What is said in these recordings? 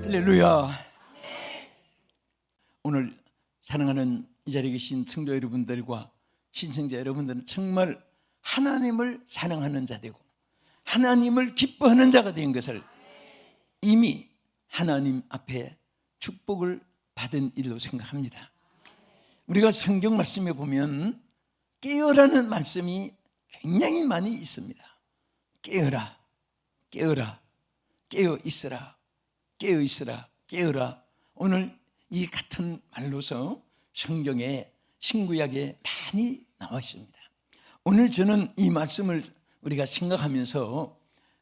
할렐루야. 오늘 사랑하는 이 자리에 계신 성도 여러분들과 신청자 여러분들은 정말 하나님을 사랑하는 자 되고 하나님을 기뻐하는 자가 된 것을 이미 하나님 앞에 축복을 받은 일로 생각합니다. 우리가 성경 말씀에 보면 깨어라는 말씀이 굉장히 많이 있습니다. 깨어라, 깨어라, 깨어 있으라, 깨어 있으라, 깨어라. 오늘 이 같은 말로서 성경에 신구약에 많이 나와 있습니다. 오늘 저는 이 말씀을 우리가 생각하면서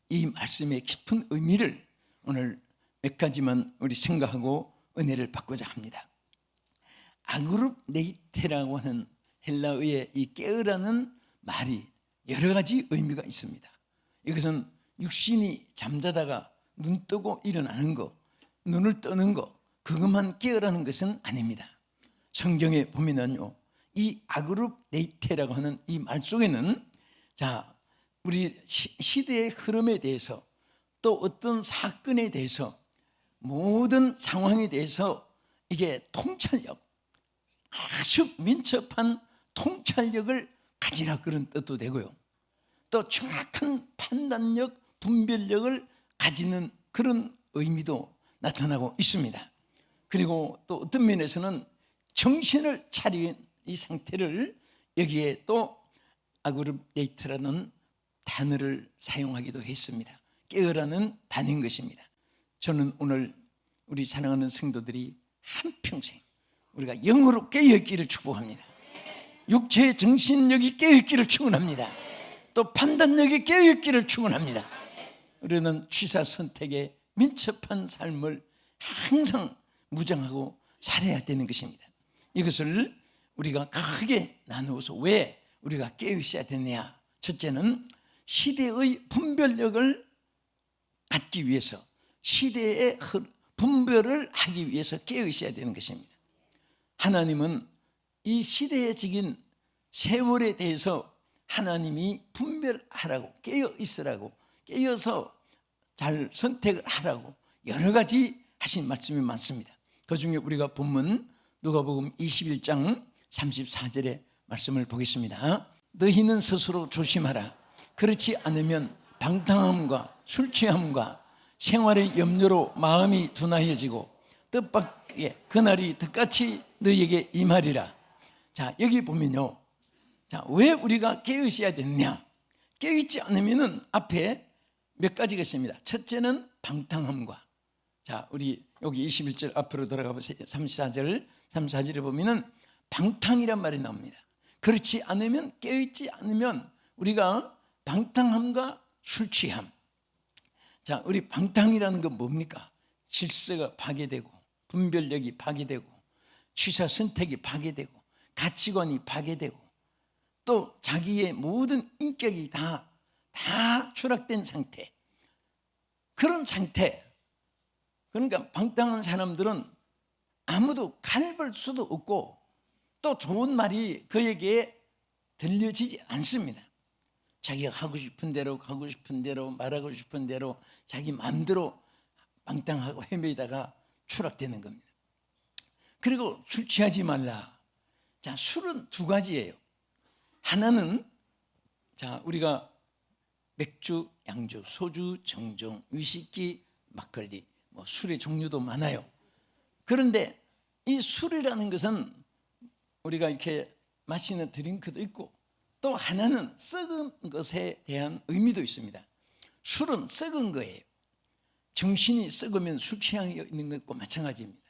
이 말씀의 깊은 의미를 오늘 몇 가지만 우리 생각하고 은혜를 받고자 합니다. 아그룹 네이테라고 하는 헬라어의 이 깨어라는 말이 여러 가지 의미가 있습니다. 이것은 육신이 잠자다가 눈 뜨고 일어나는 거, 눈을 뜨는 거, 그것만 깨어라는 것은 아닙니다. 성경에 보면은요, 이 아그룹 네이테라고 하는 이 말 속에는 우리 시대의 흐름에 대해서 또 어떤 사건에 대해서 모든 상황에 대해서 이게 통찰력, 아주 민첩한 통찰력을 가지라 그런 뜻도 되고요. 또 정확한 판단력, 분별력을 가지는 그런 의미도 나타나고 있습니다. 그리고 또 어떤 면에서는 정신을 차린 이 상태를 여기에 또 아그룹 네이트라는 단어를 사용하기도 했습니다. 깨어라는 단어인 것입니다. 저는 오늘 우리 사랑하는 성도들이 한평생 우리가 영으로 깨어있기를 축복합니다. 육체의 정신력이 깨어있기를 축원합니다. 또 판단력이 깨어있기를 축원합니다. 우리는 취사 선택에 민첩한 삶을 항상 무장하고 살아야 되는 것입니다. 이것을 우리가 크게 나누어서 왜 우리가 깨어있어야 되느냐. 첫째는 시대의 분별력을 갖기 위해서, 시대의 분별을 하기 위해서 깨어있어야 되는 것입니다. 하나님은 이 시대적인 세월에 대해서 하나님이 분별하라고, 깨어있으라고, 깨어서 잘 선택을 하라고 여러 가지 하신 말씀이 많습니다. 그중에 우리가 본문 누가복음 21장 34절의 말씀을 보겠습니다. 너희는 스스로 조심하라. 그렇지 않으면 방탕함과 술 취함과 생활의 염려로 마음이 둔하여지고 뜻밖의 그날이 덕같이 너희에게 임하리라. 여기 보면요, 왜 우리가 깨어있어야 되느냐. 깨어있지 않으면 앞에 몇 가지가 있습니다. 첫째는 방탕함과, 우리 여기 21절 앞으로 돌아가 보세요. 34절에 보면은 방탕이란 말이 나옵니다. 그렇지 않으면, 깨어있지 않으면 우리가 방탕함과 술 취함. 우리 방탕이라는 건 뭡니까? 질서가 파괴되고 분별력이 파괴되고 취사 선택이 파괴되고 가치관이 파괴되고 또 자기의 모든 인격이 다 추락된 상태, 그런 상태. 그러니까 방탕한 사람들은 아무도 가를 수도 없고 또 좋은 말이 그에게 들려지지 않습니다. 자기가 하고 싶은 대로 가고 싶은 대로 말하고 싶은 대로 자기 마음대로 방탕하고 헤매다가 추락되는 겁니다. 그리고 술 취하지 말라. 술은 두 가지예요. 하나는 우리가 맥주, 양주, 소주, 정종, 위스키, 막걸리, 술의 종류도 많아요. 그런데 이 술이라는 것은 우리가 이렇게 마시는 드링크도 있고 또 하나는 썩은 것에 대한 의미도 있습니다. 술은 썩은 거예요. 정신이 썩으면 술 취향이 있는 것과 마찬가지입니다.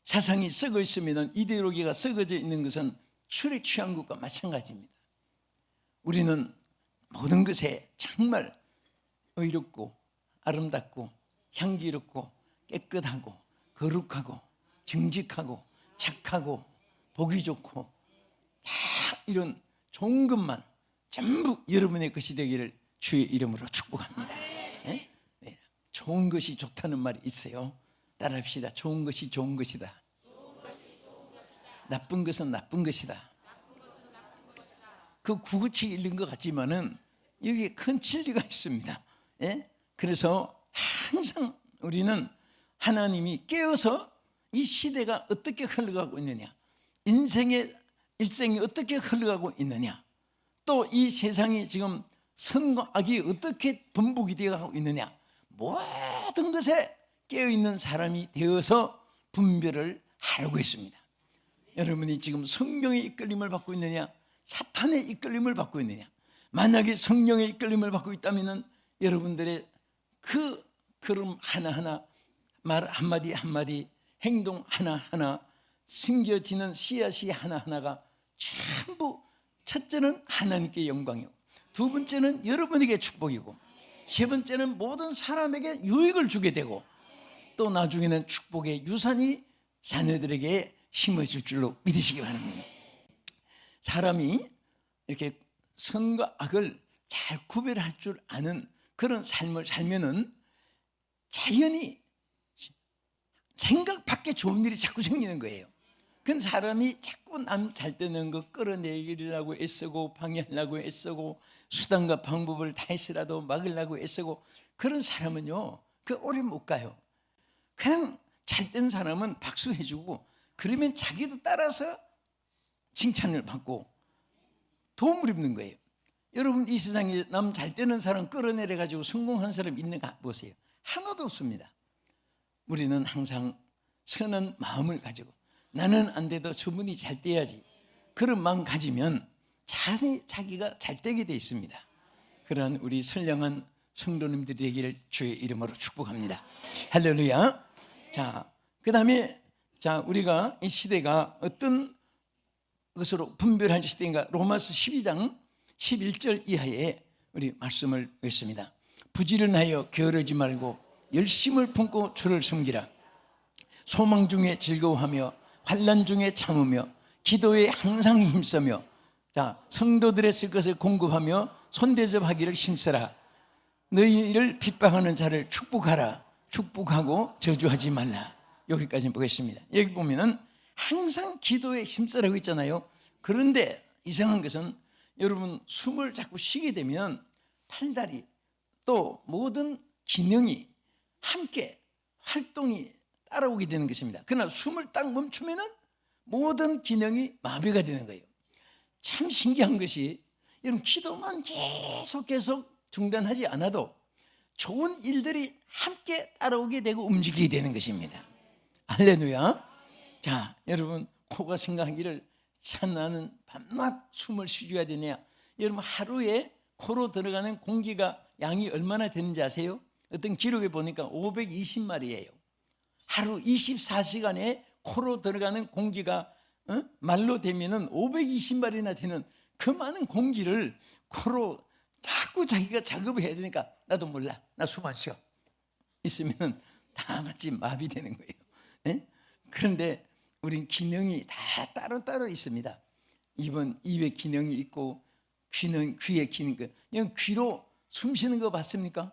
사상이 썩어 있으면, 이데올로기가 썩어져 있는 것은 술에 취한 것과 마찬가지입니다. 우리는 모든 것에 정말 의롭고 아름답고 향기롭고 깨끗하고 거룩하고 정직하고 착하고 보기 좋고 다 이런 좋은 것만 전부 여러분의 것이 되기를 주의 이름으로 축복합니다. 네? 네. 좋은 것이 좋다는 말이 있어요. 따라합시다. 좋은 것이 좋은 것이다. 나쁜 것은 나쁜 것이다. 그 구구책 읽는 것 같지만은 여기에 큰 진리가 있습니다. 예? 그래서 항상 우리는 하나님이 깨어서 이 시대가 어떻게 흘러가고 있느냐, 인생의 일생이 어떻게 흘러가고 있느냐, 또 이 세상이 지금 선과 악이 어떻게 번복이 되어가고 있느냐, 모든 것에 깨어있는 사람이 되어서 분별을 하려고 했습니다. 여러분이 지금 성령의 이끌림을 받고 있느냐, 사탄의 이끌림을 받고 있느냐? 만약에 성령의 이끌림을 받고 있다면 여러분들의 그 걸음 하나하나, 말 한마디 한마디, 행동 하나하나, 숨겨지는 씨앗이 하나하나가 전부, 첫째는 하나님께 영광이고, 두 번째는 여러분에게 축복이고, 세 번째는 모든 사람에게 유익을 주게 되고, 또 나중에는 축복의 유산이 자녀들에게 심어질 줄로 믿으시기 바랍니다. 사람이 이렇게 선과 악을 잘 구별할 줄 아는 그런 삶을 살면은 자연히 생각 밖에 좋은 일이 자꾸 생기는 거예요. 그 사람이 자꾸 남 잘 되는 거 끌어내리려고 애쓰고, 방해하려고 애쓰고, 수단과 방법을 다해서라도 막으려고 애쓰고, 그런 사람은요, 그 오래 못 가요. 그냥 잘 된 사람은 박수해주고, 그러면 자기도 따라서 칭찬을 받고 도움을 입는 거예요. 여러분, 이 세상에 남 잘 되는 사람 끌어내려가지고 성공한 사람 있는가 보세요. 하나도 없습니다. 우리는 항상 선한 마음을 가지고, 나는 안 돼도 저분이 잘 돼야지, 그런 마음 가지면 자기가 잘 되게 돼 있습니다. 그러한 우리 선량한 성도님들이 되기를 주의 이름으로 축복합니다. 할렐루야. 자, 그 다음에 우리가 이 시대가 어떤 것으로 분별할 시대인가, 로마서 12장 11절 이하에 우리 말씀을 읽습니다. 부지런하여 게으르지 말고 열심을 품고 주를 섬기라. 소망 중에 즐거워하며 환난 중에 참으며 기도에 항상 힘쓰며, 성도들의 쓸 것을 공급하며 손대접하기를 힘써라. 너희를 핍박하는 자를 축복하라. 축복하고 저주하지 말라. 여기까지 보겠습니다. 여기 보면은 항상 기도에 힘쓰라고 있잖아요. 그런데 이상한 것은 여러분, 숨을 자꾸 쉬게 되면 팔다리 또 모든 기능이 함께 활동이 따라오게 되는 것입니다. 그러나 숨을 딱 멈추면은 모든 기능이 마비가 되는 거예요. 참 신기한 것이, 여러분, 기도만 계속 중단하지 않아도 좋은 일들이 함께 따라오게 되고 움직이게 되는 것입니다. 할렐루야. 자, 여러분, 코가 생각하기를, 참 나는 밤낮 숨을 쉬어야 되냐. 여러분, 하루에 코로 들어가는 공기가 양이 얼마나 되는지 아세요? 어떤 기록에 보니까 520마리예요. 하루 24시간에 코로 들어가는 공기가 말로 되면은 520마리나 되는 그 많은 공기를 코로 자꾸 자기가 작업을 해야 되니까, 나도 몰라, 나 숨 안 쉬어 있으면 다 같이 마비되는 거예요. 네? 그런데 우린 기능이 다 따로따로 있습니다. 입의 기능이 있고, 귀의 기능, 그냥 귀로 숨 쉬는 거 봤습니까?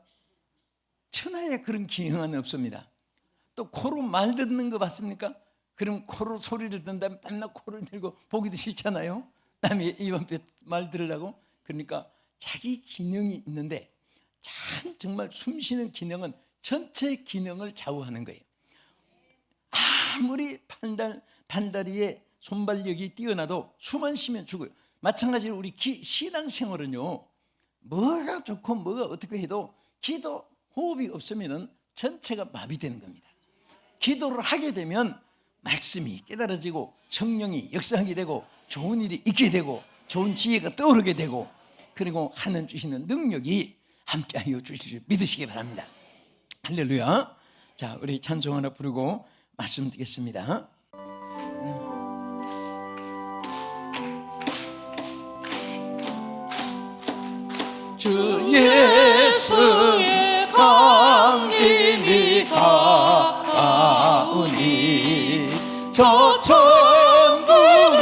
천하에 그런 기능은 없습니다. 또 코로 말 듣는 거 봤습니까? 그럼 코로 소리를 듣는다면 맨날 코를 들고 보기도 싫잖아요. 남의 입 앞에 말 들으려고. 그러니까 자기 기능이 있는데, 참 정말 숨 쉬는 기능은 전체 기능을 좌우하는 거예요. 아무리 판다리에 손발력이 뛰어나도 숨 안 쉬면 죽어요. 마찬가지로 우리 신앙생활은요, 뭐가 좋고 뭐가 어떻게 해도 기도 호흡이 없으면 전체가 마비되는 겁니다. 기도를 하게 되면 말씀이 깨달아지고 성령이 역사하게 되고 좋은 일이 있게 되고 좋은 지혜가 떠오르게 되고, 그리고 하나님 주시는 능력이 함께하여 주실 줄 믿으시기 바랍니다. 할렐루야. 자, 우리 찬송 하나 부르고 말씀 드리겠습니다. 주 예수의 강림이 가까우니 저 천국을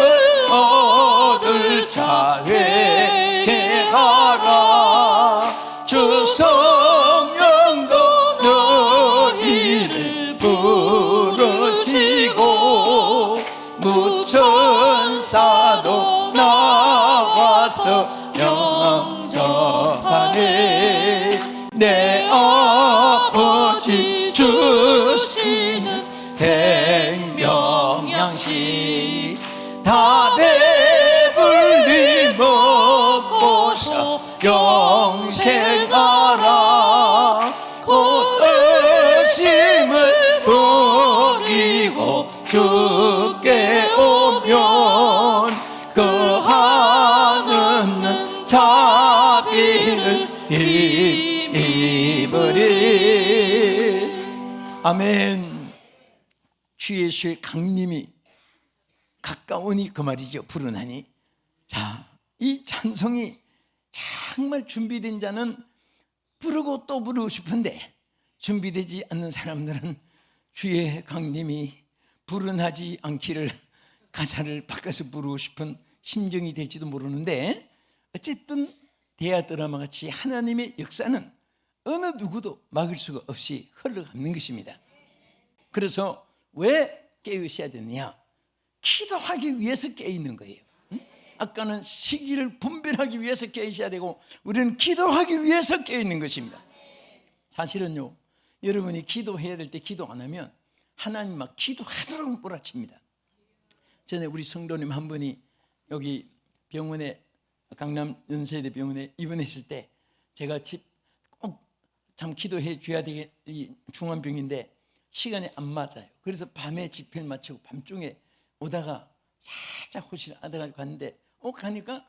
얻을 자 회개하라. 주 성령도 너희를 부르시고 무천사도 나와서 명령하네. 내 아버지 주신 양식 다 배불리 먹고서 영생하라. 곧 의심을 버리고 주께 오면 그 하늘은 자비를 입으리. 아멘. 주 예수의 강림이 가까우니 그 말이죠. 부르나니. 자, 이 찬송이 정말 준비된 자는 부르고 또 부르고 싶은데 준비되지 않는 사람들은 주의 강림이 불은하지 않기를 가사를 바꿔서 부르고 싶은 심정이 될지도 모르는데, 어쨌든 대하 드라마 같이 하나님의 역사는 어느 누구도 막을 수가 없이 흘러가는 것입니다. 그래서 왜 깨우셔야 되느냐? 기도하기 위해서 깨있는 거예요. 아까는 시기를 분별하기 위해서 깨우셔야 되고, 우리는 기도하기 위해서 깨있는 것입니다. 사실은요, 여러분이 기도해야 될 때 기도 안 하면 하나님 막 기도하도록 몰아칩니다. 전에 우리 성도님 한 분이 여기 병원에, 강남 연세대 병원에 입원했을 때 제가 꼭 참 기도해 줘야 되게, 중환병인데 시간이 안 맞아요. 그래서 밤에 집회를 마치고 밤중에 오다가 살짝 호실 하다가지고 갔는데, 가니까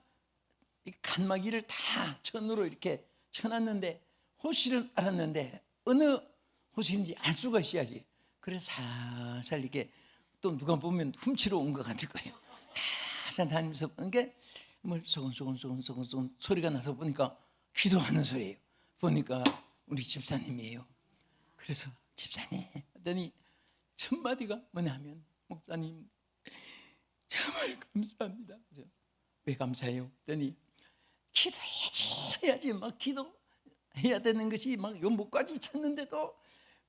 이 칸막이를 다 천으로 이렇게 쳐놨는데 호실은 알았는데 어느 호실인지 알 수가 있어야지. 그래서 살살 이렇게 또 누가 보면 훔치러 온 것 같을 거예요. 살살 다니면서 보니까 뭐 소곤소곤 소리가 나서 보니까 기도하는 소리예요. 보니까 우리 집사님이에요. 그래서 집사님 하더니 첫 마디가 뭐냐 하면, 목사님 정말 감사합니다. 왜 감사해요? 했더니 기도해야지 막 기도해야 되는 것이 막 요목까지 찾는데도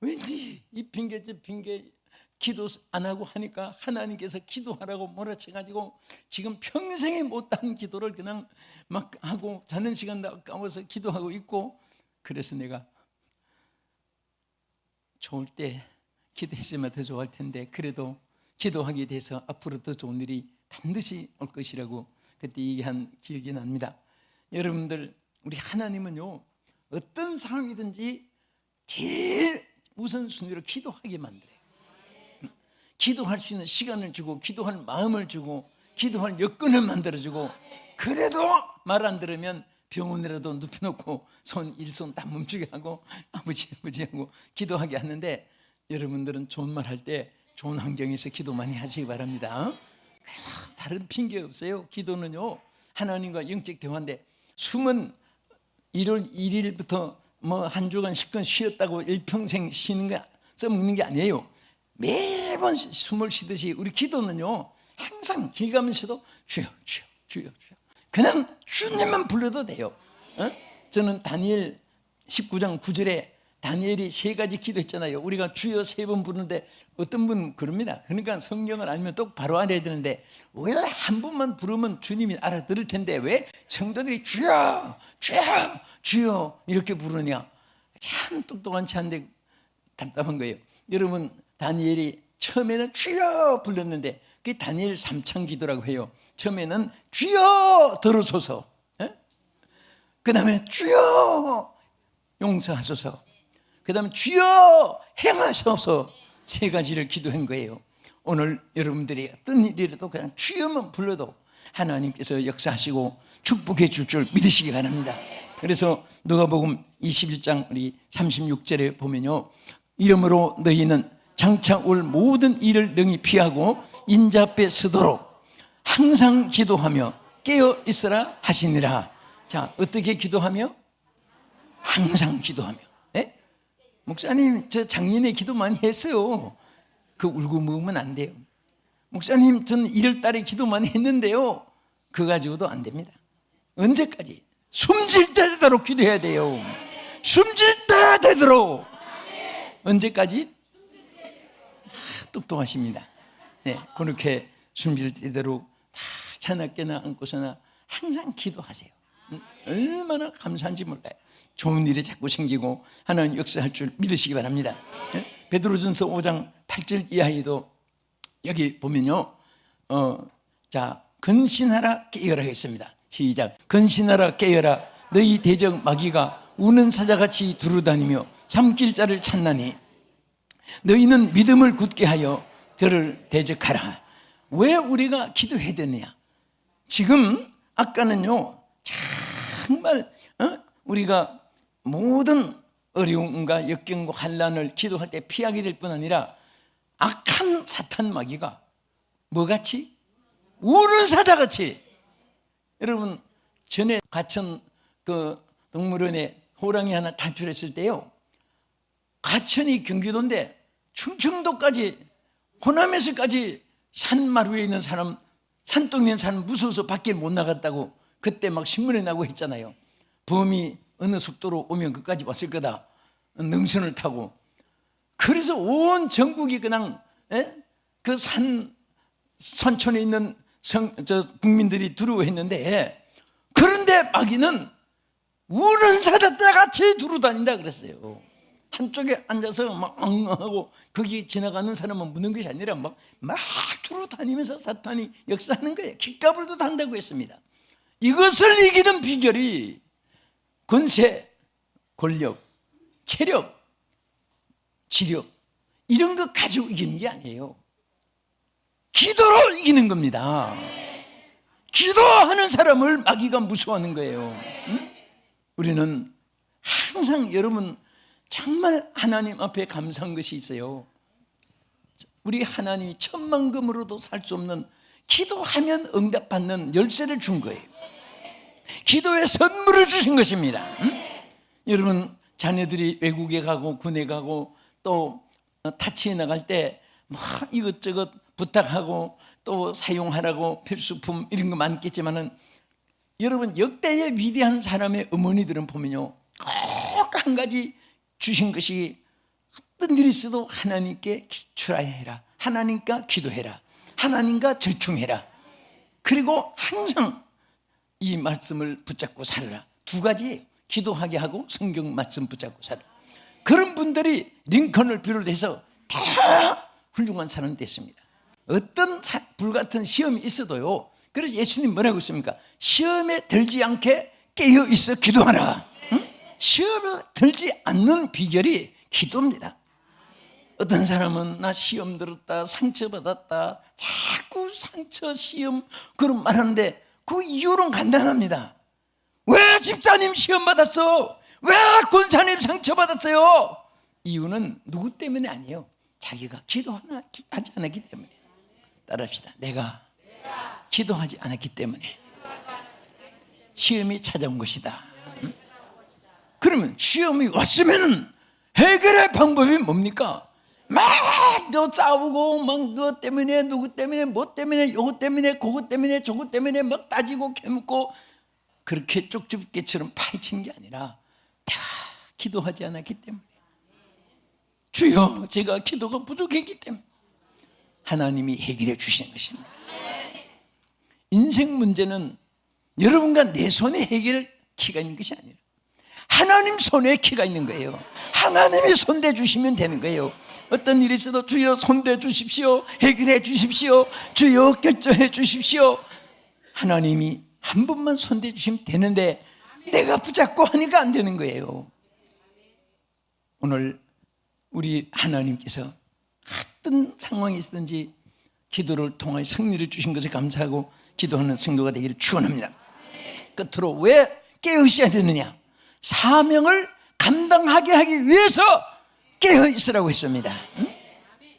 왠지 이 핑계 저 핑계 기도 안 하고 하니까 하나님께서 기도하라고 몰아쳐가지고 지금 평생에 못한 기도를 그냥 막 하고 자는 시간도 아까워서 기도하고 있고, 그래서 내가 좋을 때 기도했으면 더 좋을 텐데 그래도 기도하게 돼서 앞으로 더 좋은 일이 반드시 올 것이라고 그때 얘기한 기억이 납니다. 여러분들, 우리 하나님은요, 어떤 상황이든지 제일 우선순위로 기도하게 만들어요. 기도할 수 있는 시간을 주고, 기도할 마음을 주고, 기도할 여건을 만들어주고, 그래도 말 안 들으면 병원이라도 눕혀놓고 일손 다 멈추게 하고 아버지 하고 기도하게 하는데, 여러분들은 좋은 말 할 때 좋은 환경에서 기도 많이 하시기 바랍니다. 다른 핑계 없어요. 기도는요, 하나님과 영적 대화인데, 숨은 1월 1일부터 뭐 한 주간 10건 쉬었다고 일평생 쉬는 거 써먹는 게 아니에요. 매번 숨을 쉬듯이 우리 기도는요, 항상 길 가면서도 주여 주여 주여 주여, 그냥 주님만 불러도 돼요. 저는 다니엘 19장 9절에 다니엘이 3가지 기도했잖아요. 우리가 주여 3번 부르는데 어떤 분은 그럽니다. 그러니까 성경을 알면 똑 바로 알아야 되는데 왜 한 번만 부르면 주님이 알아들을 텐데 왜 성도들이 주여 주여 주여 이렇게 부르냐? 참 똑똑한지 않은데 답답한 거예요. 여러분, 다니엘이 처음에는 주여 불렀는데 그게 다니엘 3창 기도라고 해요. 처음에는 주여 들어소서, 그 다음에 주여 용서하소서, 그 다음에 주여 행하소서, 3가지를 기도한 거예요. 오늘 여러분들이 어떤 일이라도 그냥 주여만 불러도 하나님께서 역사하시고 축복해 줄 줄 믿으시기 바랍니다. 그래서 누가복음 21장 우리 36절에 보면요, 이러므로 너희는 장차 올 모든 일을 능히 피하고 인자 앞에 서도록 항상 기도하며 깨어 있으라 하시니라. 자, 어떻게 기도하며? 항상 기도하며. 네? 목사님, 저 작년에 기도 많이 했어요. 그 울고 먹으면 안 돼요. 목사님, 저는 1월 달에 기도 많이 했는데요. 그거 가지고도 안 됩니다. 언제까지? 숨질 때 되도록 기도해야 돼요. 숨질 때 되도록. 언제까지? 똑똑하십니다. 네, 그렇게 숨질 때대로 다 자나깨나 안고서나 항상 기도하세요. 얼마나 감사한지 몰라요. 좋은 일이 자꾸 생기고 하나님 역사할 줄 믿으시기 바랍니다. 베드로전서 5장 8절 이하에도 여기 보면요, 자, 근신하라 깨어라 했습니다. 시작. 근신하라 깨어라. 너희 대적 마귀가 우는 사자같이 두루다니며 삼킬 자를 찾나니 너희는 믿음을 굳게 하여 저를 대적하라. 왜 우리가 기도해야 되느냐? 지금 아까는요, 정말 우리가 모든 어려움과 역경과 환난을 기도할 때 피하게 될 뿐 아니라 악한 사탄 마귀가 뭐같이? 우는 사자같이. 여러분, 전에 가천 그 동물원에 호랑이 하나 탈출했을 때요, 가천이 경기도인데 충청도까지, 호남에서까지 산마루에 있는 사람, 산동에 있는 사람 무서워서 밖에 못 나갔다고 그때 막 신문에 나고 했잖아요. 범이 어느 속도로 오면 그까지 왔을 거다, 능선을 타고. 그래서 온 전국이 그냥 그 산촌에 있는 국민들이 두려워했는데, 그런데 마귀는 우는 사자같이 두루다닌다 그랬어요. 한쪽에 앉아서 막 엉엉하고 거기 지나가는 사람은 무는 것이 아니라 막 두루다니면서 사탄이 역사하는 거예요. 깃가불도 단다고 했습니다. 이것을 이기는 비결이 권세, 권력, 체력, 지력 이런 거 가지고 이기는 게 아니에요. 기도로 이기는 겁니다. 기도하는 사람을 마귀가 무서워하는 거예요. 응? 우리는 항상, 여러분 정말 하나님 앞에 감사한 것이 있어요. 우리 하나님이 천만금으로도 살 수 없는, 기도하면 응답받는 열쇠를 준 거예요. 기도의 선물을 주신 것입니다. 응? 여러분, 자녀들이 외국에 가고 군에 가고 또 타치에 나갈 때 뭐 이것저것 부탁하고 또 사용하라고 필수품 이런 거 많겠지만은, 여러분 역대의 위대한 사람의 어머니들은 보면요, 꼭 한 가지 주신 것이, 어떤 일이 있어도 하나님께 출하해라, 하나님과 기도해라, 하나님과 절충해라, 그리고 항상 이 말씀을 붙잡고 살아라. 두 가지예요. 기도하게 하고 성경 말씀 붙잡고 살아라. 그런 분들이 링컨을 비롯해서 다 훌륭한 사람 됐습니다. 어떤 불같은 시험이 있어도요, 그래서 예수님 뭐라고 했습니까? 시험에 들지 않게 깨어있어 기도하라. 응? 시험에 들지 않는 비결이 기도입니다. 어떤 사람은 나 시험 들었다, 상처받았다, 자꾸 상처, 시험 그런 말하는데 그 이유는 간단합니다. 왜 집사님 시험 받았어? 왜 권사님 상처받았어요? 이유는 누구 때문에 아니에요. 자기가 기도하지 않았기 때문에. 따라합시다. 내가 기도하지 않았기 때문에 시험이 찾아온 것이다. 응? 그러면 시험이 왔으면 해결의 방법이 뭡니까? 막 너 싸우고 막 너 때문에 누구 때문에 뭐 때문에 요거 때문에 그거 때문에 저거 때문에 막 따지고 캐묻고 그렇게 쪽집게처럼 파헤치는 게 아니라, 내가 기도하지 않았기 때문에, 주여 제가 기도가 부족했기 때문에 하나님이 해결해 주시는 것입니다. 인생 문제는 여러분과 내 손에 해결 키가 있는 것이 아니라 하나님 손에 키가 있는 거예요. 하나님이 손대 주시면 되는 거예요. 어떤 일이 있어도 주여 손대 주십시오, 해결해 주십시오, 주여 결정해 주십시오. 하나님이 한 번만 손대 주시면 되는데 내가 붙잡고 하니까 안 되는 거예요. 오늘 우리 하나님께서 어떤 상황이 있든지 기도를 통해 승리를 주신 것에 감사하고 기도하는 성도가 되기를 축원합니다. 끝으로 왜 깨어있어야 되느냐? 사명을 감당하게 하기 위해서 깨어있으라고 했습니다. 응?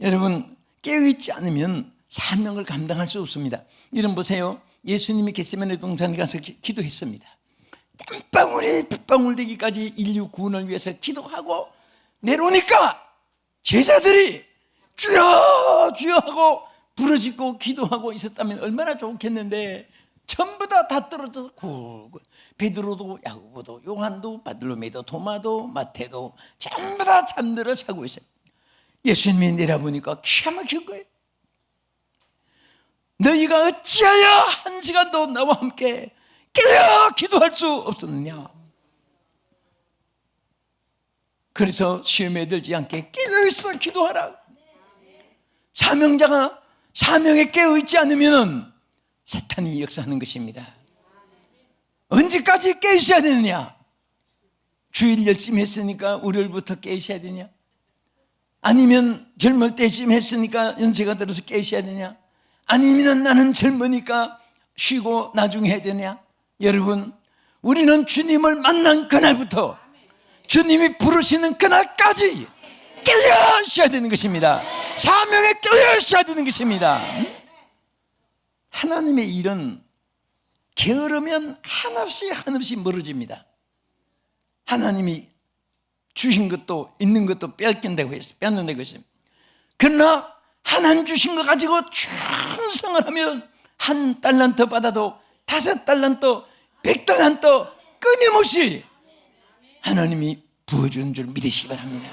여러분, 깨어있지 않으면 사명을 감당할 수 없습니다. 이런 보세요. 예수님이 겟세마네 동산에 가서 기도했습니다. 땀방울이 빗방울 되기까지 인류 구원을 위해서 기도하고 내려오니까 제자들이 주여 주여 하고 부르짖고 기도하고 있었다면 얼마나 좋겠는데, 전부 다 떨어져서 굴굴. 베드로도 야고보도 요한도 바들로메도 도마도 마태도 전부 다 잠들어 자고 있어요. 예수님이 내려보니까 기가 막힌 거예요. 너희가 어찌하여 한 시간도 나와 함께 깨어 기도할 수 없었느냐? 그래서 시험에 들지 않게 깨어있어 기도하라. 사명자가 사명에 깨어있지 않으면 사탄이 역사하는 것입니다. 언제까지 깨어있어야 되느냐? 주일 열심히 했으니까 월요일부터 깨어있어야 되냐? 아니면 젊을 때쯤 했으니까 연세가 들어서 깨어있어야 되냐? 아니면 나는 젊으니까 쉬고 나중에 해야 되냐? 여러분, 우리는 주님을 만난 그날부터 주님이 부르시는 그날까지 깨어 있어야 되는 것입니다. 사명에 깨어 있어야 되는 것입니다. 하나님의 일은 게으르면 한없이 멀어집니다. 하나님이 주신 것도 있는 것도 뺏긴다고 했어요. 뺏는다고 했어요. 그러나 하나님 주신 거 가지고 충성을 하면 1달란트 받아도 5달란트, 100달란트 끊임없이 하나님이 부어주는 줄 믿으시기 바랍니다.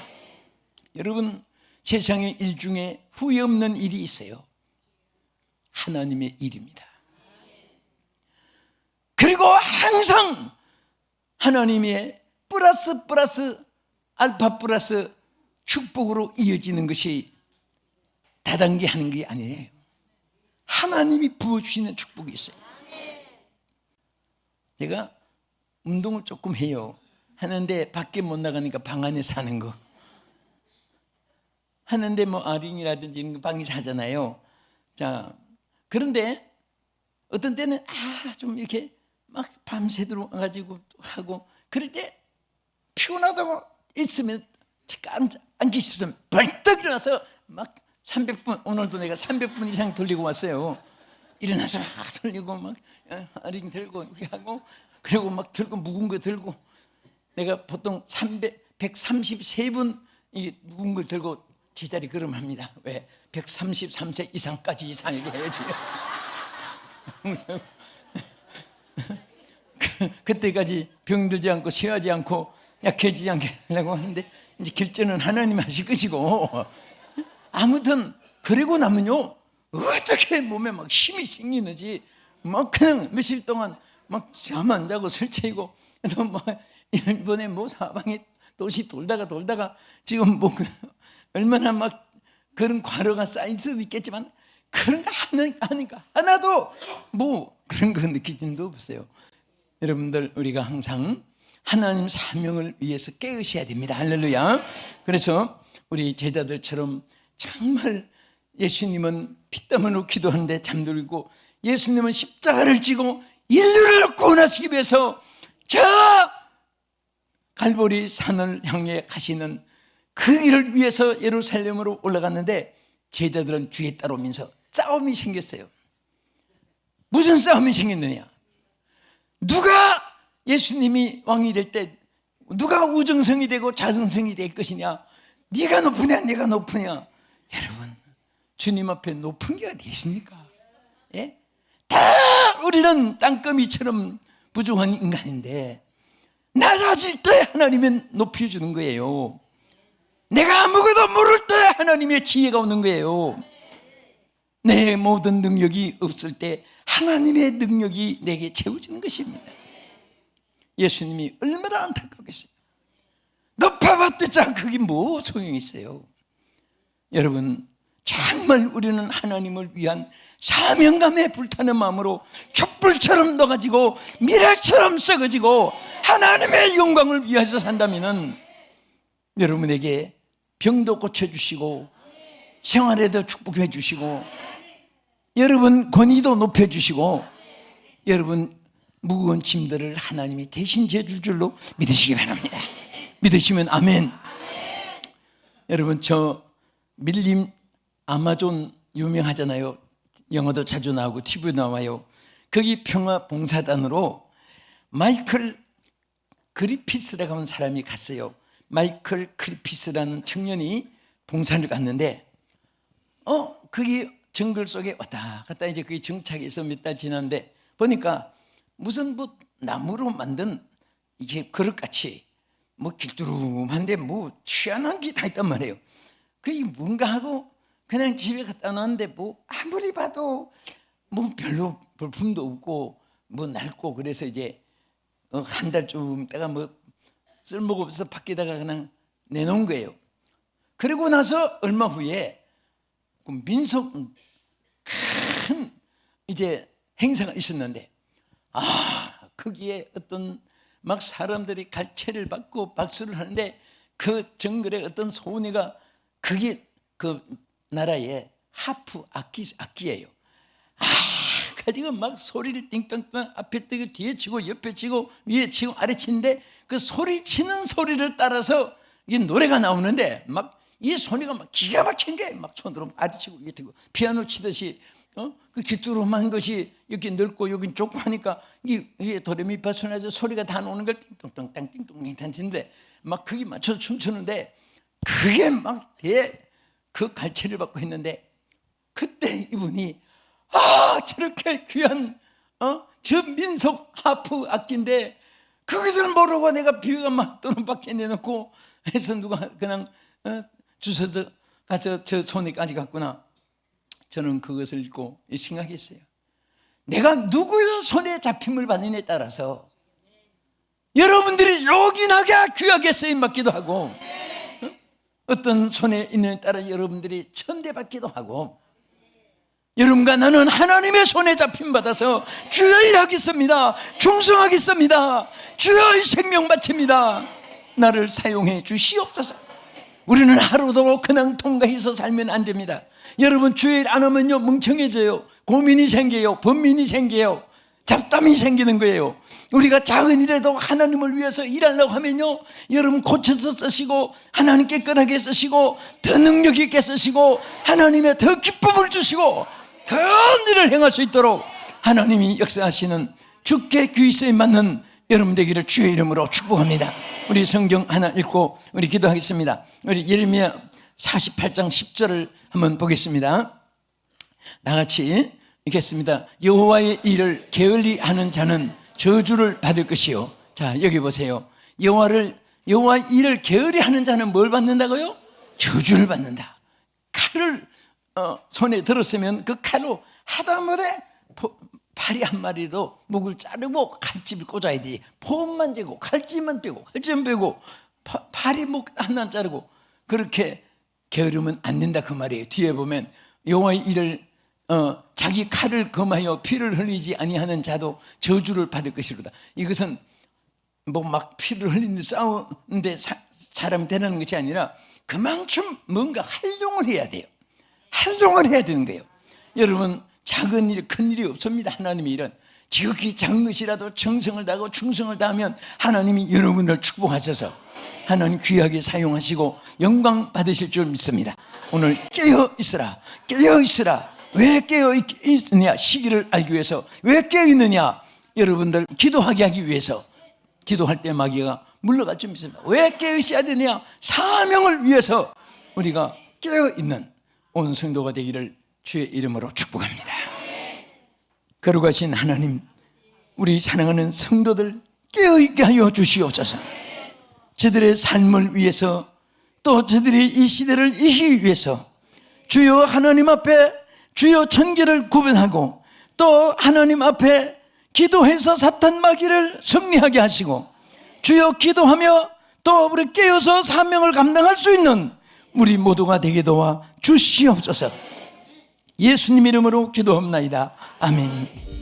여러분, 세상의 일 중에 후회 없는 일이 있어요. 하나님의 일입니다. 그리고 항상 하나님의 플러스 알파 플러스 축복으로 이어지는 것이 다단계 하는 게 아니에요. 하나님이 부어주시는 축복이 있어요. 제가 운동을 조금 해요. 하는데 밖에 못 나가니까 방 안에 사는 거 하는데 뭐 아링이라든지 이런 거 방에서 하잖아요. 자, 그런데 어떤 때는 좀 이렇게 막 밤새도록 가지고 하고 그럴 때 피곤하다고 있으면 앉기 싶으면 벌떡 일어나서 막 300분, 오늘도 내가 300분 이상 돌리고 왔어요. 일어나서 막 돌리고 막 아링 들고 이렇게 하고 그리고 막 들고 묵은 거 들고 내가 보통 133분 이 묵은 거 들고 제자리 걸음합니다. 왜? 133세 이상까지 이상하게 해야지. 그때까지 병들지 않고 쉬하지 않고 약해지지 않게 하려고 하는데 이제 결정은 하나님 하실 것이고 아무튼 그러고 나면요 어떻게 몸에 막 힘이 생기는지 막 그냥 며칠 동안 막 잠 안 자고 설치고 또 막 일본에 뭐 사방에 도시 돌다가 지금 뭐 얼마나 막 그런 과로가 쌓일 수도 있겠지만 그런 거 하니까 하나도 뭐 그런 거 느끼지는 없어요. 여러분들 우리가 항상 하나님 사명을 위해서 깨우셔야 됩니다. 할렐루야. 그래서 우리 제자들처럼 정말 예수님은 피땀으로 기도하는데 잠들고 예수님은 십자가를 지고 인류를 구원하시기 위해서 저 갈보리 산을 향해 가시는 그 길을 위해서 예루살렘으로 올라갔는데 제자들은 뒤에 따라오면서 싸움이 생겼어요. 무슨 싸움이 생겼느냐? 누가 예수님이 왕이 될 때 누가 우정성이 되고 자정성이 될 것이냐? 네가 높으냐 내가 높으냐? 여러분, 주님 앞에 높은 게 어디 있습니까? 예? 다 우리는 땅거미처럼 부족한 인간인데 낮아질 때 하나님은 높여주는 거예요. 내가 아무것도 모를 때 하나님의 지혜가 오는 거예요. 내 모든 능력이 없을 때 하나님의 능력이 내게 채워지는 것입니다. 예수님이 얼마나 안타깝겠어요. 높아봤자 그게 뭐 소용이 있어요. 여러분, 정말 우리는 하나님을 위한 사명감에 불타는 마음으로 촛불처럼 녹아지고 미랄처럼 썩어지고 하나님의 영광을 위해서 산다면 여러분에게 병도 고쳐주시고 생활에도 축복해 주시고 여러분 권위도 높여주시고 여러분 무거운 짐들을 하나님이 대신 져줄 줄로 믿으시기 바랍니다. 믿으시면 아멘. 여러분, 저 밀림 아마존 유명하잖아요. 영화도 자주 나오고 TV에 나와요. 거기 평화봉사단으로 마이클 그리피스라고 하는 사람이 갔어요. 마이클 그리피스라는 청년이 봉사를 갔는데 거기 정글 속에 왔다 갔다 이제 거기 정착해서 몇 달 지났는데 보니까 무슨 뭐 나무로 만든 이게 그릇같이 뭐 길두름한데 뭐 희한한 게 다 있단 말이에요. 그게 뭔가 하고 그냥 집에 갖다 놨는데 뭐 아무리 봐도 뭐 별로 볼품도 없고 뭐 낡고 그래서 이제 한 달쯤 때가 뭐 쓸모가 없어서 밖에다가 그냥 내놓은 거예요. 그리고 나서 얼마 후에 그 민속 큰 이제 행사가 있었는데, 거기에 어떤 막 사람들이 갈채를 받고 박수를 하는데, 그 정글에 어떤 소녀가, 그게 그 나라의 하프 악기예요. 가지고 막 소리를 띵땅땅 앞에 뜨고 뒤에 치고 옆에 치고 위에 치고 아래 치는데, 그 소리 치는 소리를 따라서 이 노래가 나오는데, 막 이 소리가 막 기가 막힌 게 막 손으로 아래 치고 위에 치고 피아노 치듯이, 그 귀뚜루만 것이 여기 넓고 여기 좁고 하니까 이게 도레미파솔라에서 소리가 다 나오는 걸 띵똥땅 띵똥땅 치는데, 막 거기 맞춰서 춤추는데, 그게 막 그 갈채를 받고 했는데, 그때 이분이 저렇게 귀한 저 민속 하프 악기인데 그것을 모르고 내가 비가 막 도는 밖에 내놓고 해서 누가 그냥 주워서 가서 저 손에까지 갔구나. 저는 그것을 읽고 생각했어요. 내가 누구의 손에 잡힘을 받느냐에 따라서 여러분들이 요긴하게 귀하게 쓰임받기도 하고, 어떤 손에 있느냐에 따라 여러분들이 천대받기도 하고, 여러분과 나는 하나님의 손에 잡힘받아서 주여 일하겠습니다, 충성하겠습니다, 주여 이 생명 바칩니다, 나를 사용해 주시옵소서. 우리는 하루도 그냥 통과해서 살면 안 됩니다. 여러분, 주의 일 안 하면요 멍청해져요. 고민이 생겨요. 번민이 생겨요. 잡담이 생기는 거예요. 우리가 작은 일에도 하나님을 위해서 일하려고 하면요, 여러분 고쳐서 쓰시고 하나님 깨끗하게 쓰시고 더 능력 있게 쓰시고 하나님의 더 기쁨을 주시고 큰 일을 행할 수 있도록 하나님이 역사하시는 주께 귀히 쓰임 받는 여러분 되기를 주의 이름으로 축복합니다. 우리 성경 하나 읽고 우리 기도하겠습니다. 우리 예레미야 48장 10절을 한번 보겠습니다. 나같이 읽겠습니다. 여호와의 일을 게을리 하는 자는 저주를 받을 것이요. 자, 여기 보세요. 여호와 일을 게을리 하는 자는 뭘 받는다고요? 저주를 받는다. 칼을 손에 들었으면 그 칼로 하다못해 파리 한 마리도 목을 자르고 칼집을 꽂아야 되지. 포만 재고 칼집만 빼고 파리 목 하나 자르고 그렇게 게으르면 안 된다 그 말이에요. 뒤에 보면 여호와의 일을 자기 칼을 검하여 피를 흘리지 아니하는 자도 저주를 받을 것이로다. 이것은 뭐 막 피를 흘리는 싸우는데 사람이 되는 것이 아니라 그만큼 뭔가 활용을 해야 돼요. 활용을 해야 되는 거예요. 여러분, 작은 일, 큰 일이 없습니다. 하나님의 일은 지극히 작은 것이라도 정성을 다하고 충성을 다하면 하나님이 여러분을 축복하셔서 하나님 귀하게 사용하시고 영광 받으실 줄 믿습니다. 오늘 깨어 있으라, 깨어 있으라. 왜 깨어 있느냐? 시기를 알기 위해서. 왜 깨어 있느냐? 여러분들 기도하게 하기 위해서. 기도할 때 마귀가 물러갈 줄 믿습니다. 왜 깨어 있어야 되느냐? 사명을 위해서 우리가 깨어 있는 온 성도가 되기를 주의 이름으로 축복합니다. 거룩하신 하나님, 우리 사랑하는 성도들 깨어있게 하여 주시옵소서. 저들의 삶을 위해서, 또 저들이 이 시대를 이기기 위해서 주여 하나님 앞에 주여 천계를 구분하고 또 하나님 앞에 기도해서 사탄 마귀를 승리하게 하시고, 주여 기도하며 또 우리 깨어서 사명을 감당할 수 있는 우리 모두가 되게 도와 주시옵소서. 예수님 이름으로 기도합나이다. 아멘.